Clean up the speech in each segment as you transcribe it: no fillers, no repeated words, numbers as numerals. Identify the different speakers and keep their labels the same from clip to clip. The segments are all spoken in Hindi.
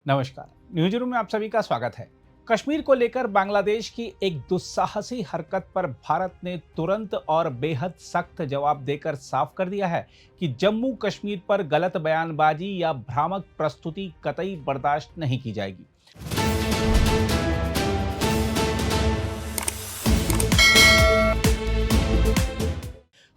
Speaker 1: नमस्कार। न्यूज रूम में आप सभी का स्वागत है। कश्मीर को लेकर बांग्लादेश की एक दुस्साहसी हरकत पर भारत ने तुरंत और बेहद सख्त जवाब देकर साफ कर दिया है कि जम्मू कश्मीर पर गलत बयानबाजी या भ्रामक प्रस्तुति कतई बर्दाश्त नहीं की जाएगी।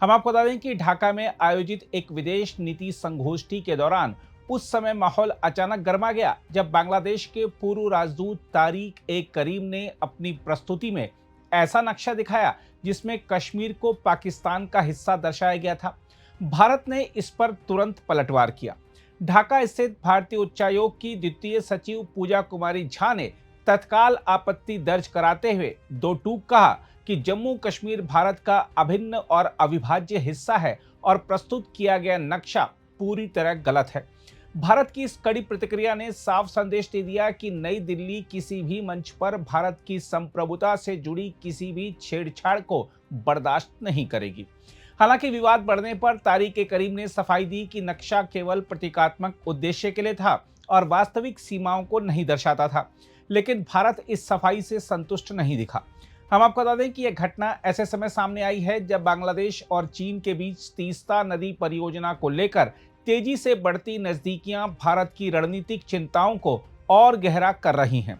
Speaker 1: हम आपको बता दें कि ढाका में आयोजित एक विदेश नीति संगोष्ठी के दौरान उस समय माहौल अचानक गर्मा गया जब बांग्लादेश के पूर्व राजदूत तारिक ए करीम ने अपनी प्रस्तुति में ऐसा नक्शा दिखाया जिसमें कश्मीर को पाकिस्तान का हिस्सा दर्शाया गया था। भारत ने इस पर तुरंत पलटवार किया। ढाका स्थित भारतीय उच्चायोग की द्वितीय सचिव पूजा कुमारी झा ने तत्काल आपत्ति दर्ज कराते हुए दो टूक कहा कि जम्मू कश्मीर भारत का अभिन्न और अविभाज्य हिस्सा है और प्रस्तुत किया गया नक्शा पूरी तरह गलत है। भारत की इस कड़ी प्रतिक्रिया ने साफ संदेश दे दिया कि नई दिल्ली किसी भी मंच पर भारत की संप्रभुता से जुड़ी किसी भी छेड़छाड़ को बर्दाश्त नहीं करेगी। हालांकि विवाद बढ़ने पर तारिक ए करीम ने सफाई दी कि नक्शा केवल प्रतीकात्मक उद्देश्य के लिए था और वास्तविक सीमाओं को नहीं दर्शाता था, लेकिन भारत इस सफाई से संतुष्ट नहीं दिखा। हम आपको बता दें कि यह घटना ऐसे समय सामने आई है जब बांग्लादेश और चीन के बीच तीस्ता नदी परियोजना को लेकर तेजी से बढ़ती नजदीकियां भारत की रणनीतिक चिंताओं को और गहरा कर रही हैं।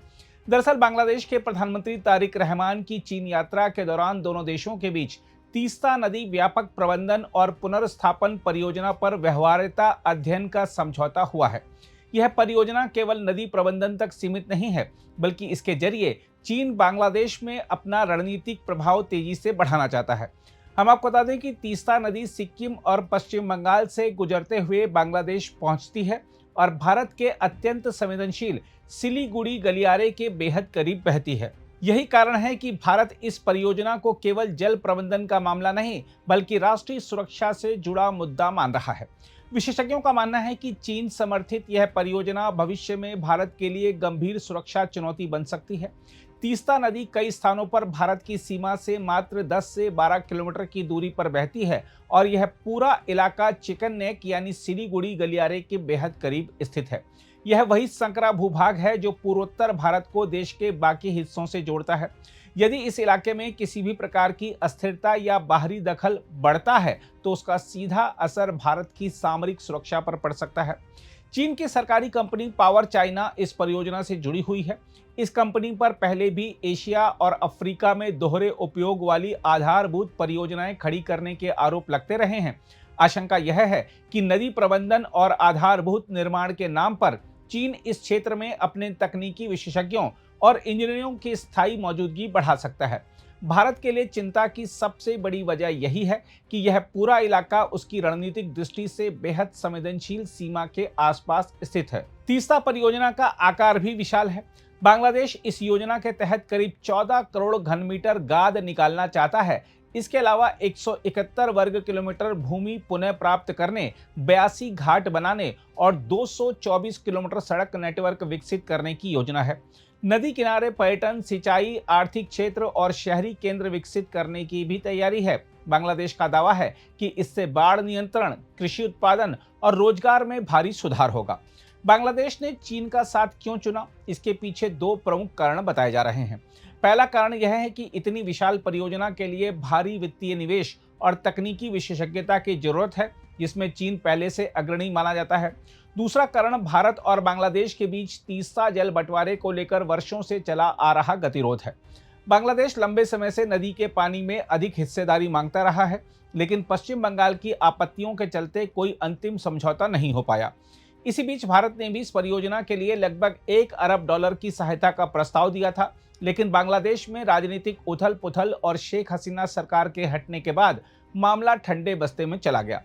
Speaker 1: दरअसल बांग्लादेश के प्रधानमंत्री तारिक रहमान की चीन यात्रा के दौरान दोनों देशों के बीच तीस्ता नदी व्यापक प्रबंधन और पुनर्स्थापन परियोजना पर व्यवहार्यता अध्ययन का समझौता हुआ है। यह परियोजना केवल नदी प्रबंधन तक सीमित नहीं है, बल्कि इसके जरिए चीन बांग्लादेश में अपना रणनीतिक प्रभाव तेजी से बढ़ाना चाहता है। हम आपको बता दें कि तीस्ता नदी सिक्किम और पश्चिम बंगाल से गुजरते हुए बांग्लादेश पहुंचती है और भारत के अत्यंत संवेदनशील सिलीगुड़ी गलियारे के बेहद करीब बहती है। यही कारण है कि भारत इस परियोजना को केवल जल प्रबंधन का मामला नहीं, बल्कि राष्ट्रीय सुरक्षा से जुड़ा मुद्दा मान रहा है। विशेषज्ञों का मानना है कि चीन समर्थित यह परियोजना भविष्य में भारत के लिए गंभीर सुरक्षा चुनौती बन सकती है। तीस्ता नदी कई स्थानों पर भारत की सीमा से मात्र 10 से 12 किलोमीटर की दूरी पर बहती है और यह पूरा इलाका चिकन नेक यानी सिलीगुड़ी गलियारे के बेहद करीब स्थित है। यह वही संकरा भूभाग है जो पूर्वोत्तर भारत को देश के बाकी हिस्सों से जोड़ता है। यदि इस इलाके में किसी भी प्रकार की अस्थिरता या बाहरी दखल बढ़ता है तो उसका सीधा असर भारत की सामरिक सुरक्षा पर पड़ सकता है। चीन की सरकारी कंपनी पावर चाइना इस परियोजना से जुड़ी हुई है। इस कंपनी पर पहले भी एशिया और अफ्रीका में दोहरे उपयोग वाली आधारभूत परियोजनाएं खड़ी करने के आरोप लगते रहे हैं। आशंका यह है कि नदी प्रबंधन और आधारभूत निर्माण के नाम पर चीन इस क्षेत्र में अपने तकनीकी विशेषज्ञों और इंजीनियरों की स्थायी मौजूदगी बढ़ा सकता है। भारत के लिए चिंता की सबसे बड़ी वजह यही है कि यह पूरा इलाका उसकी रणनीतिक दृष्टि से बेहद संवेदनशील सीमा के आसपास स्थित है। तीस्ता परियोजना का आकार भी विशाल है। बांग्लादेश इस योजना के तहत करीब 14 करोड़ घनमीटर गाद निकालना चाहता है। इसके अलावा 171 वर्ग किलोमीटर भूमि पुनः प्राप्त करने, 82 घाट बनाने और 224 किलोमीटर सड़क नेटवर्क विकसित करने की योजना है। नदी किनारे पर्यटन, सिंचाई, आर्थिक क्षेत्र और शहरी केंद्र विकसित करने की भी तैयारी है। बांग्लादेश का दावा है कि इससे बाढ़ नियंत्रण, कृषि उत्पादन और रोजगार में भारी सुधार होगा। बांग्लादेश ने चीन का साथ क्यों चुना? इसके पीछे दो प्रमुख कारण बताए जा रहे हैं। पहला कारण यह है कि इतनी विशाल परियोजना के लिए भारी वित्तीय निवेश और तकनीकी विशेषज्ञता की जरूरत है, जिसमें चीन पहले से अग्रणी माना जाता है। दूसरा कारण भारत और बांग्लादेश के बीच तीस्ता जल बंटवारे को लेकर वर्षों से चला आ रहा गतिरोध है। बांग्लादेश लंबे समय से नदी के पानी में अधिक हिस्सेदारी मांगता रहा है, लेकिन पश्चिम बंगाल की आपत्तियों के चलते कोई अंतिम समझौता नहीं हो पाया। इसी बीच भारत ने भी इस परियोजना के लिए लगभग $1 अरब की सहायता का प्रस्ताव दिया था, लेकिन बांग्लादेश में राजनीतिक उथल पुथल और शेख हसीना सरकार के हटने के बाद मामला ठंडे बस्ते में चला गया।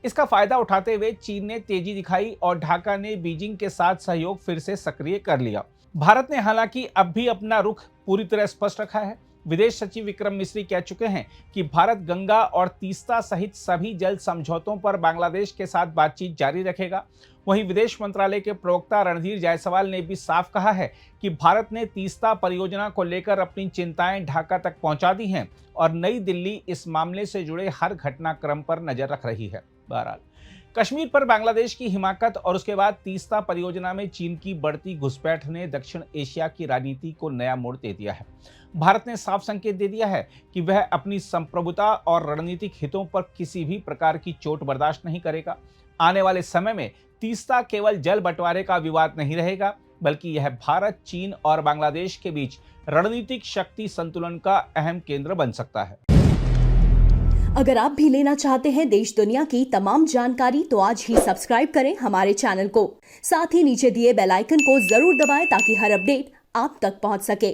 Speaker 1: इसका फायदा उठाते हुए चीन ने तेजी दिखाई और ढाका ने बीजिंग के साथ सहयोग फिर से सक्रिय कर लिया। भारत ने हालांकि अब भी अपना रुख पूरी तरह स्पष्ट रखा है। विदेश सचिव विक्रम मिस्री कह चुके हैं कि भारत गंगा और तीस्ता सहित सभी जल समझौतों पर बांग्लादेश के साथ बातचीत जारी रखेगा। वहीं विदेश मंत्रालय के प्रवक्ता रणधीर जायसवाल ने भी साफ कहा है कि भारत ने तीस्ता परियोजना को लेकर अपनी चिंताएं ढाका तक पहुंचा दी हैं और नई दिल्ली इस मामले से जुड़े हर घटनाक्रम पर नजर रख रही है। बहरहाल कश्मीर पर बांग्लादेश की हिमाकत और उसके बाद तीस्ता परियोजना में चीन की बढ़ती घुसपैठ ने दक्षिण एशिया की राजनीति को नया मोड़ दे दिया है। भारत ने साफ संकेत दे दिया है कि वह अपनी संप्रभुता और रणनीतिक हितों पर किसी भी प्रकार की चोट बर्दाश्त नहीं करेगा। आने वाले समय में तीस्ता केवल जल बंटवारे का विवाद नहीं रहेगा, बल्कि यह भारत, चीन और बांग्लादेश के बीच रणनीतिक शक्ति संतुलन का अहम केंद्र बन सकता है।
Speaker 2: अगर आप भी लेना चाहते हैं देश दुनिया की तमाम जानकारी तो आज ही सब्सक्राइब करें हमारे चैनल को। साथ ही नीचे दिए बेल आइकन को जरूर दबाएं ताकि हर अपडेट आप तक पहुंच सके।